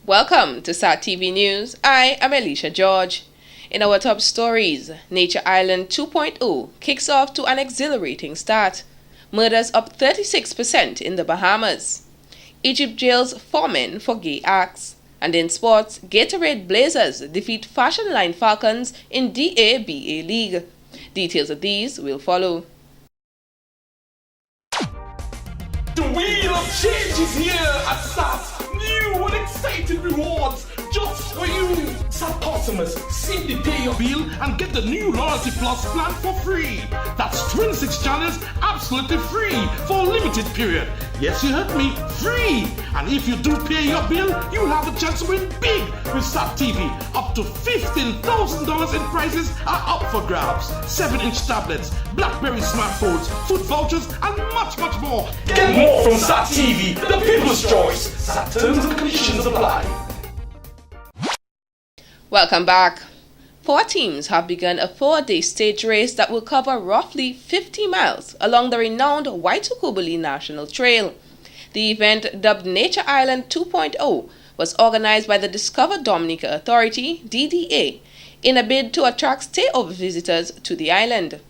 Welcome to SAT TV News. I am Alicia George. In our top stories, Nature Island 2.0 kicks off to an exhilarating start. Murders up 36% in the Bahamas. Egypt jails 4 men for gay acts. And in sports, Gatorade Blazers defeat Fashion Line Falcons in DABA League. Details of these will follow. The wheel of change is here at SAT. New and exciting rewards just for you. SAT customers, simply pay your bill and get the new Loyalty Plus plan for free. That's 26 channels absolutely free for a limited period. Yes, you heard me, free. And if you do pay your bill, you'll have a chance to win big with SAT TV. Up to $15,000 in prizes are up for grabs. 7-inch tablets, BlackBerry smartphones, food vouchers, and much, much more. Get more from SAT TV, the people's choice. SAT terms and conditions apply. Welcome back. 4 teams have begun a 4-day stage race that will cover roughly 50 miles along the renowned Waitukubuli National Trail. The event, dubbed Nature Island 2.0, was organized by the Discover Dominica Authority, DDA, in a bid to attract stayover visitors to the island.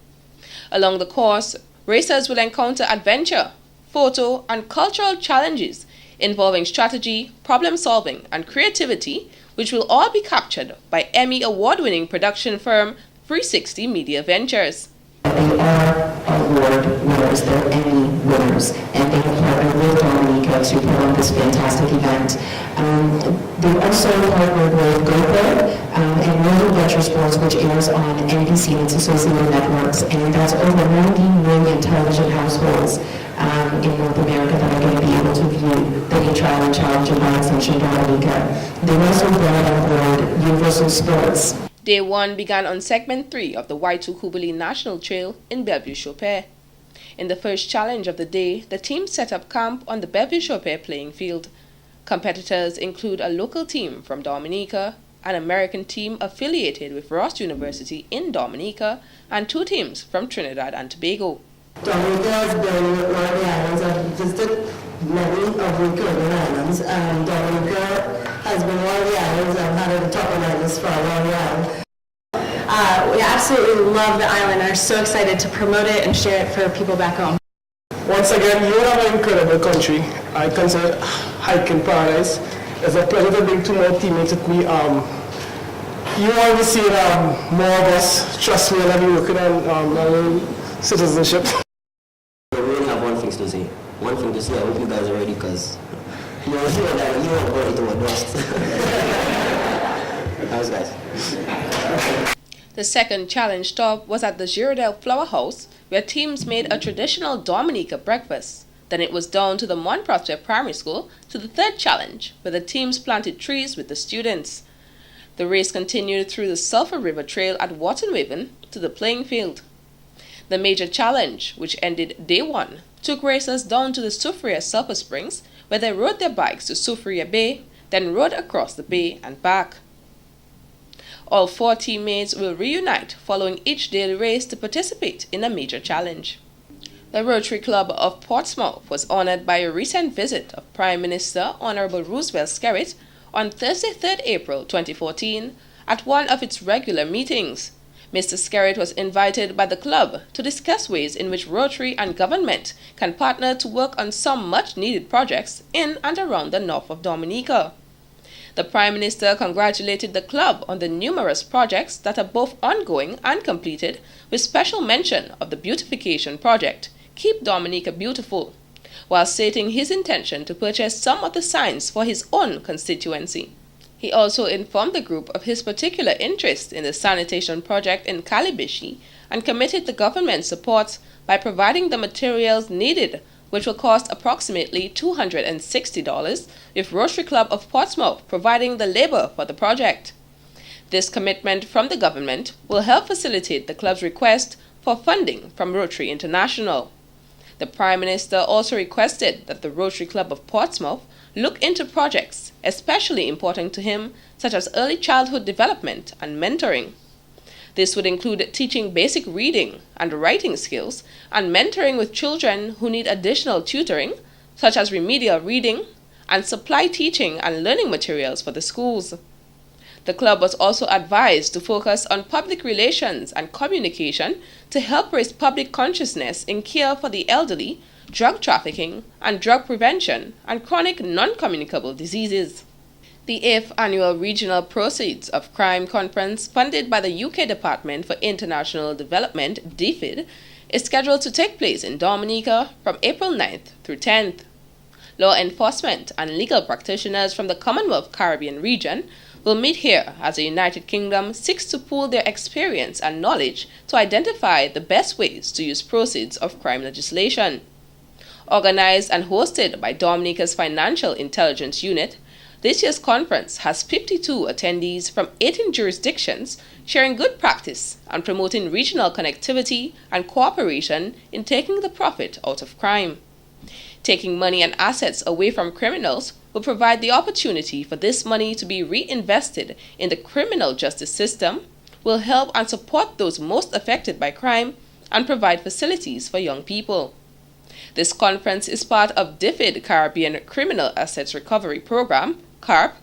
Along the course, racers will encounter adventure, photo, and cultural challenges involving strategy, problem solving, and creativity, which will all be captured by Emmy award-winning production firm 360 Media Ventures. They are award winners, they're Emmy winners, and they have partnered with Dominica to put on this fantastic event. They also partnered with GoPro and Northern Venture Sports, which airs on NBC and its associated networks, and that's over 90 million television households in North America that are going to be able to view the Nature Island Challenge and by extension Dominica. They also brought on board Universal Sports. Day 1 began on segment 3 of the Waitukubuli National Trail in Bellevue-Chopin. In the first challenge of the day, the team set up camp on the Bellevue-Chopin playing field. Competitors include a local team from Dominica, an American team affiliated with Ross University in Dominica, and 2 teams from Trinidad and Tobago. Dominica has been one of the islands I've visited many of the Caribbean islands, and Dominica has been one of the islands I've had at the top of my list for a long while. We absolutely love the island and are so excited to promote it and share it for people back home. Once again, you have an incredible country. I consider hiking paradise. It's a pleasure to bring 2 more teammates with me. You want to see more of us. Trust me, I'll be working on citizenship. I really have one thing to say. I hope you guys are ready because you know about it to dust. Thanks, guys. The second challenge stop was at the Girardel Flower House, where teams made a traditional Dominica breakfast. Then it was down to the Mont Prospect Primary School to the third challenge, where the teams planted trees with the students. The race continued through the Sulphur River Trail at Watonwaven to the playing field. The major challenge, which ended day 1, took racers down to the Soufriere Sulphur Springs, where they rode their bikes to Soufriere Bay, then rode across the bay and back. All 4 teammates will reunite following each daily race to participate in a major challenge. The Rotary Club of Portsmouth was honored by a recent visit of Prime Minister Honorable Roosevelt Skerrit on Thursday, 3rd April 2014, at one of its regular meetings. Mr. Skerrit was invited by the club to discuss ways in which Rotary and government can partner to work on some much-needed projects in and around the north of Dominica. The Prime Minister congratulated the club on the numerous projects that are both ongoing and completed, with special mention of the beautification project, Keep Dominica Beautiful, while stating his intention to purchase some of the signs for his own constituency. He also informed the group of his particular interest in the sanitation project in Calibishi and committed the government's support by providing the materials needed, which will cost approximately $260, with Rotary Club of Portsmouth providing the labor for the project. This commitment from the government will help facilitate the club's request for funding from Rotary International. The Prime Minister also requested that the Rotary Club of Portsmouth look into projects especially important to him, such as early childhood development and mentoring. This would include teaching basic reading and writing skills and mentoring with children who need additional tutoring, such as remedial reading, and supply teaching and learning materials for the schools. The club was also advised to focus on public relations and communication to help raise public consciousness in care for the elderly, drug trafficking, and drug prevention, and chronic non-communicable diseases. The 8th Annual Regional Proceeds of Crime Conference, funded by the UK Department for International Development, DFID, is scheduled to take place in Dominica from April 9th through 10th. Law enforcement and legal practitioners from the Commonwealth Caribbean region will meet here as the United Kingdom seeks to pool their experience and knowledge to identify the best ways to use proceeds of crime legislation. Organized and hosted by Dominica's Financial Intelligence Unit, this year's conference has 52 attendees from 18 jurisdictions sharing good practice and promoting regional connectivity and cooperation in taking the profit out of crime. Taking money and assets away from criminals will provide the opportunity for this money to be reinvested in the criminal justice system, will help and support those most affected by crime, and provide facilities for young people. This conference is part of DFID Caribbean Criminal Assets Recovery Program, CARP,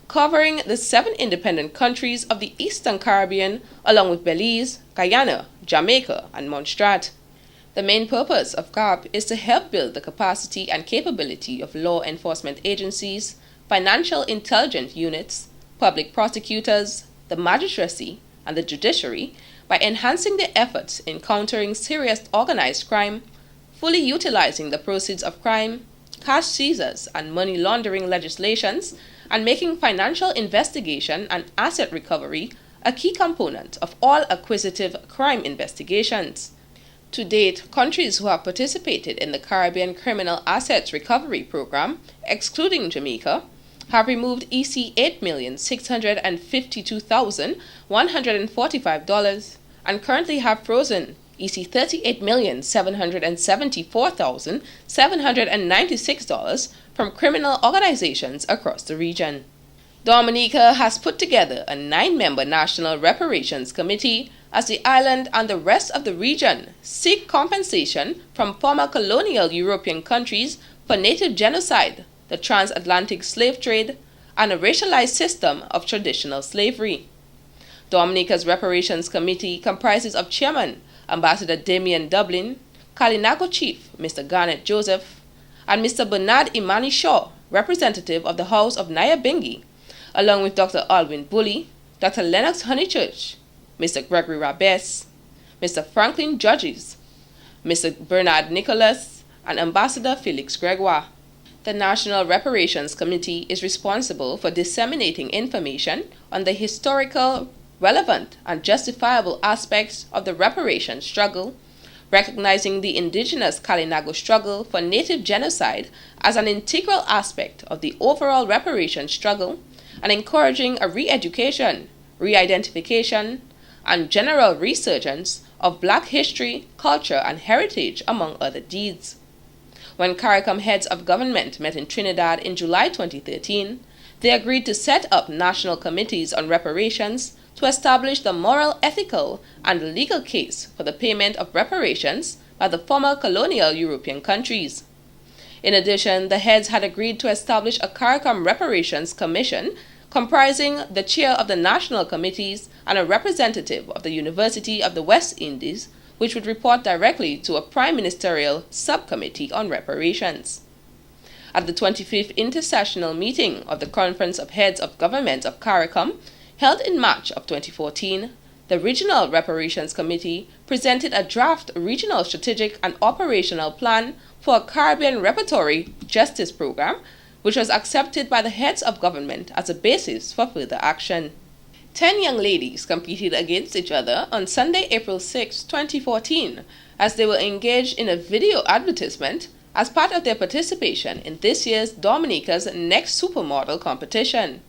covering the 7 independent countries of the Eastern Caribbean, along with Belize, Guyana, Jamaica, and Montserrat. The main purpose of CARP is to help build the capacity and capability of law enforcement agencies, financial intelligence units, public prosecutors, the magistracy, and the judiciary by enhancing their efforts in countering serious organized crime, fully utilizing the proceeds of crime, cash seizures, and money laundering legislations, and making financial investigation and asset recovery a key component of all acquisitive crime investigations. To date, countries who have participated in the Caribbean Criminal Assets Recovery Program, excluding Jamaica, have removed EC $8,652,145 and currently have frozen EC $38,774,796 from criminal organizations across the region. Dominica has put together a 9-member National Reparations Committee as the island and the rest of the region seek compensation from former colonial European countries for native genocide, the transatlantic slave trade, and a racialized system of traditional slavery. Dominica's Reparations Committee comprises of Chairman Ambassador Damien Dublin, Kalinago Chief Mr. Garnet Joseph, and Mr. Bernard Imani Shaw, representative of the House of Nyabingi, along with Dr. Alwyn Bully, Dr. Lennox Honeychurch, Mr. Gregory Rabes, Mr. Franklin Judges, Mr. Bernard Nicholas, and Ambassador Felix Gregoire. The National Reparations Committee is responsible for disseminating information on the historical, relevant, and justifiable aspects of the reparations struggle, recognizing the indigenous Kalinago struggle for native genocide as an integral aspect of the overall reparations struggle, and encouraging a re-education, re-identification, and general resurgence of Black history, culture, and heritage, among other deeds. When CARICOM heads of government met in Trinidad in July 2013, they agreed to set up national committees on reparations to establish the moral, ethical, and legal case for the payment of reparations by the former colonial European countries. In addition, the heads had agreed to establish a CARICOM Reparations Commission comprising the chair of the national committees and a representative of the University of the West Indies, which would report directly to a prime ministerial subcommittee on reparations. At the 25th intersessional meeting of the Conference of Heads of Government of CARICOM, held in March of 2014, the Regional Reparations Committee presented a draft regional strategic and operational plan for a Caribbean reparatory justice program, which was accepted by the heads of government as a basis for further action. 10 young ladies competed against each other on Sunday, April 6, 2014, as they were engaged in a video advertisement as part of their participation in this year's Dominica's Next Supermodel competition.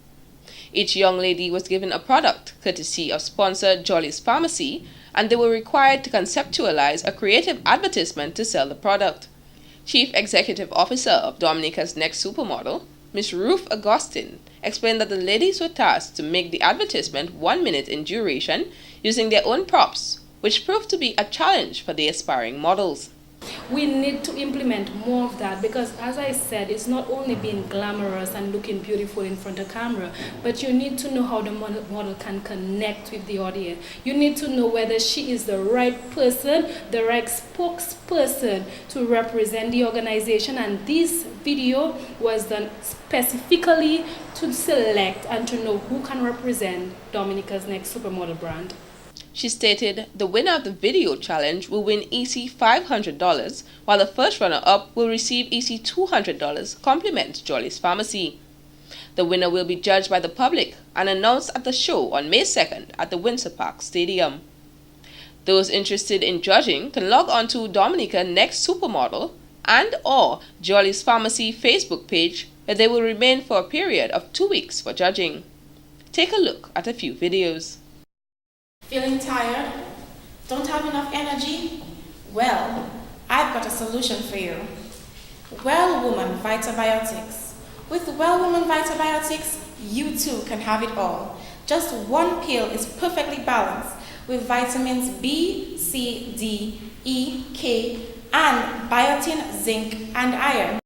Each young lady was given a product courtesy of sponsor Jolly's Pharmacy, and they were required to conceptualize a creative advertisement to sell the product. Chief Executive Officer of Dominica's Next Supermodel, Ms. Ruth Agustin, explained that the ladies were tasked to make the advertisement 1 minute in duration using their own props, which proved to be a challenge for the aspiring models. we need to implement more of that, because as I said, it's not only being glamorous and looking beautiful in front of camera, but you need to know how the model can connect with the audience. You need to know whether she is the right person, the right spokesperson to represent the organization, and this video was done specifically to select and to know who can represent Dominica's next supermodel brand. She stated the winner of the video challenge will win EC $500, while the first runner-up will receive EC $200, compliment Jolly's Pharmacy. The winner will be judged by the public and announced at the show on May 2nd at the Windsor Park Stadium. Those interested in judging can log on to Dominica Next Supermodel and or Jolly's Pharmacy Facebook page, where they will remain for a period of 2 weeks for judging. Take a look at a few videos. Feeling tired? Don't have enough energy? Well, I've got a solution for you. Well Woman Vitabiotics. With Well Woman Vitabiotics, you too can have it all. Just one pill is perfectly balanced with vitamins B, C, D, E, K, and biotin, zinc, and iron.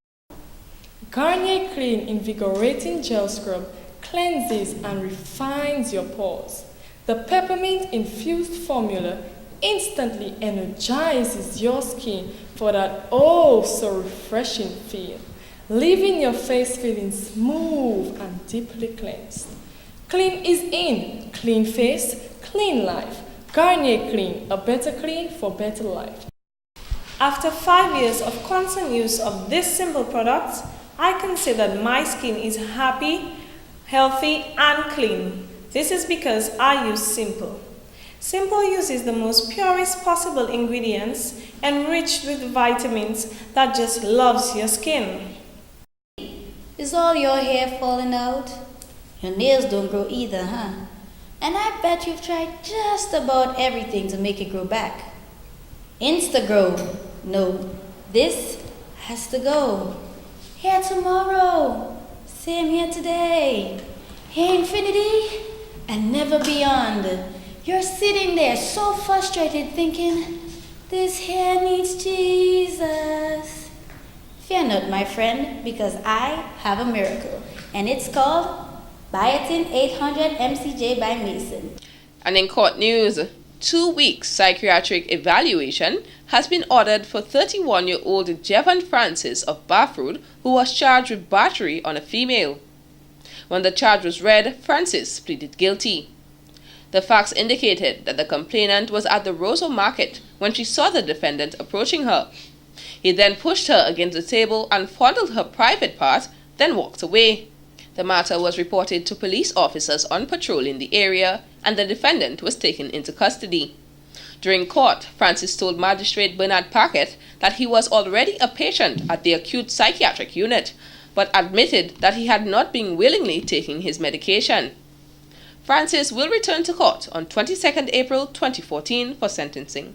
Garnier Clean Invigorating Gel Scrub cleanses and refines your pores. The peppermint-infused formula instantly energizes your skin for that oh-so-refreshing feel, leaving your face feeling smooth and deeply cleansed. Clean is in. Clean face, clean life. Garnier Clean, a better clean for better life. After 5 years of constant use of this simple product, I can say that my skin is happy, healthy, and clean. This is because I use Simple. Simple uses the most purest possible ingredients enriched with vitamins that just loves your skin. Is all your hair falling out? Your nails don't grow either, huh? And I bet you've tried just about everything to make it grow back. Instagrow. No, this has to go. Hair tomorrow. Same hair today. Hair infinity and never beyond. You're sitting there so frustrated thinking, this hair needs Jesus. Fear not, my friend, because I have a miracle, and it's called Biotin 800 MCJ by Mason. And in court news, 2 weeks psychiatric evaluation has been ordered for 31-year-old Jevon Francis of Bathrood, who was charged with battery on a female. When the charge was read, Francis pleaded guilty. The facts indicated that the complainant was at the Roseau Market when she saw the defendant approaching her. He then pushed her against the table and fondled her private part, then walked away. The matter was reported to police officers on patrol in the area, and the defendant was taken into custody. During court, Francis told Magistrate Bernard Paquette that he was already a patient at the acute psychiatric unit, but admitted that he had not been willingly taking his medication. Francis will return to court on 22nd April 2014 for sentencing.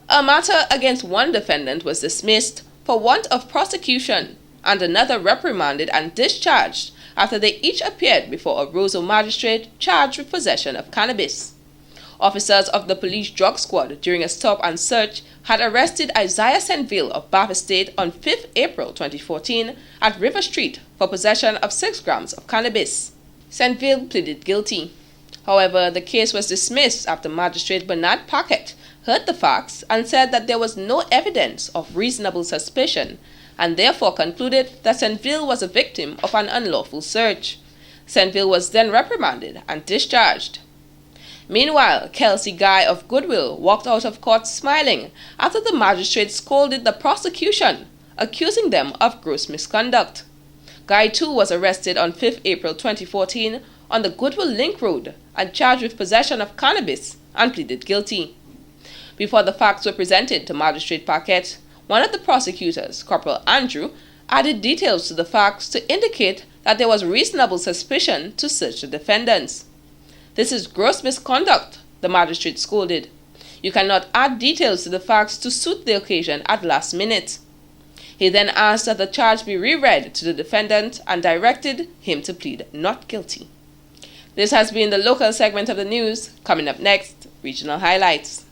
A matter against one defendant was dismissed for want of prosecution, and another reprimanded and discharged after they each appeared before a Roseau magistrate charged with possession of cannabis. Officers of the police drug squad during a stop and search had arrested Isaiah Senville of Bath Estate on 5th April 2014 at River Street for possession of 6 grams of cannabis. Senville pleaded guilty. However, the case was dismissed after Magistrate Bernard Paquette heard the facts and said that there was no evidence of reasonable suspicion, and therefore concluded that Senville was a victim of an unlawful search. Senville was then reprimanded and discharged. Meanwhile, Kelsey Guy of Goodwill walked out of court smiling after the magistrate scolded the prosecution, accusing them of gross misconduct. Guy too was arrested on 5th April 2014 on the Goodwill Link Road and charged with possession of cannabis and pleaded guilty. Before the facts were presented to Magistrate Paquette, one of the prosecutors, Corporal Andrew, added details to the facts to indicate that there was reasonable suspicion to search the defendants. This is gross misconduct, the magistrate scolded. You cannot add details to the facts to suit the occasion at last minute. He then asked that the charge be reread to the defendant and directed him to plead not guilty. This has been the local segment of the news. Coming up next, regional highlights.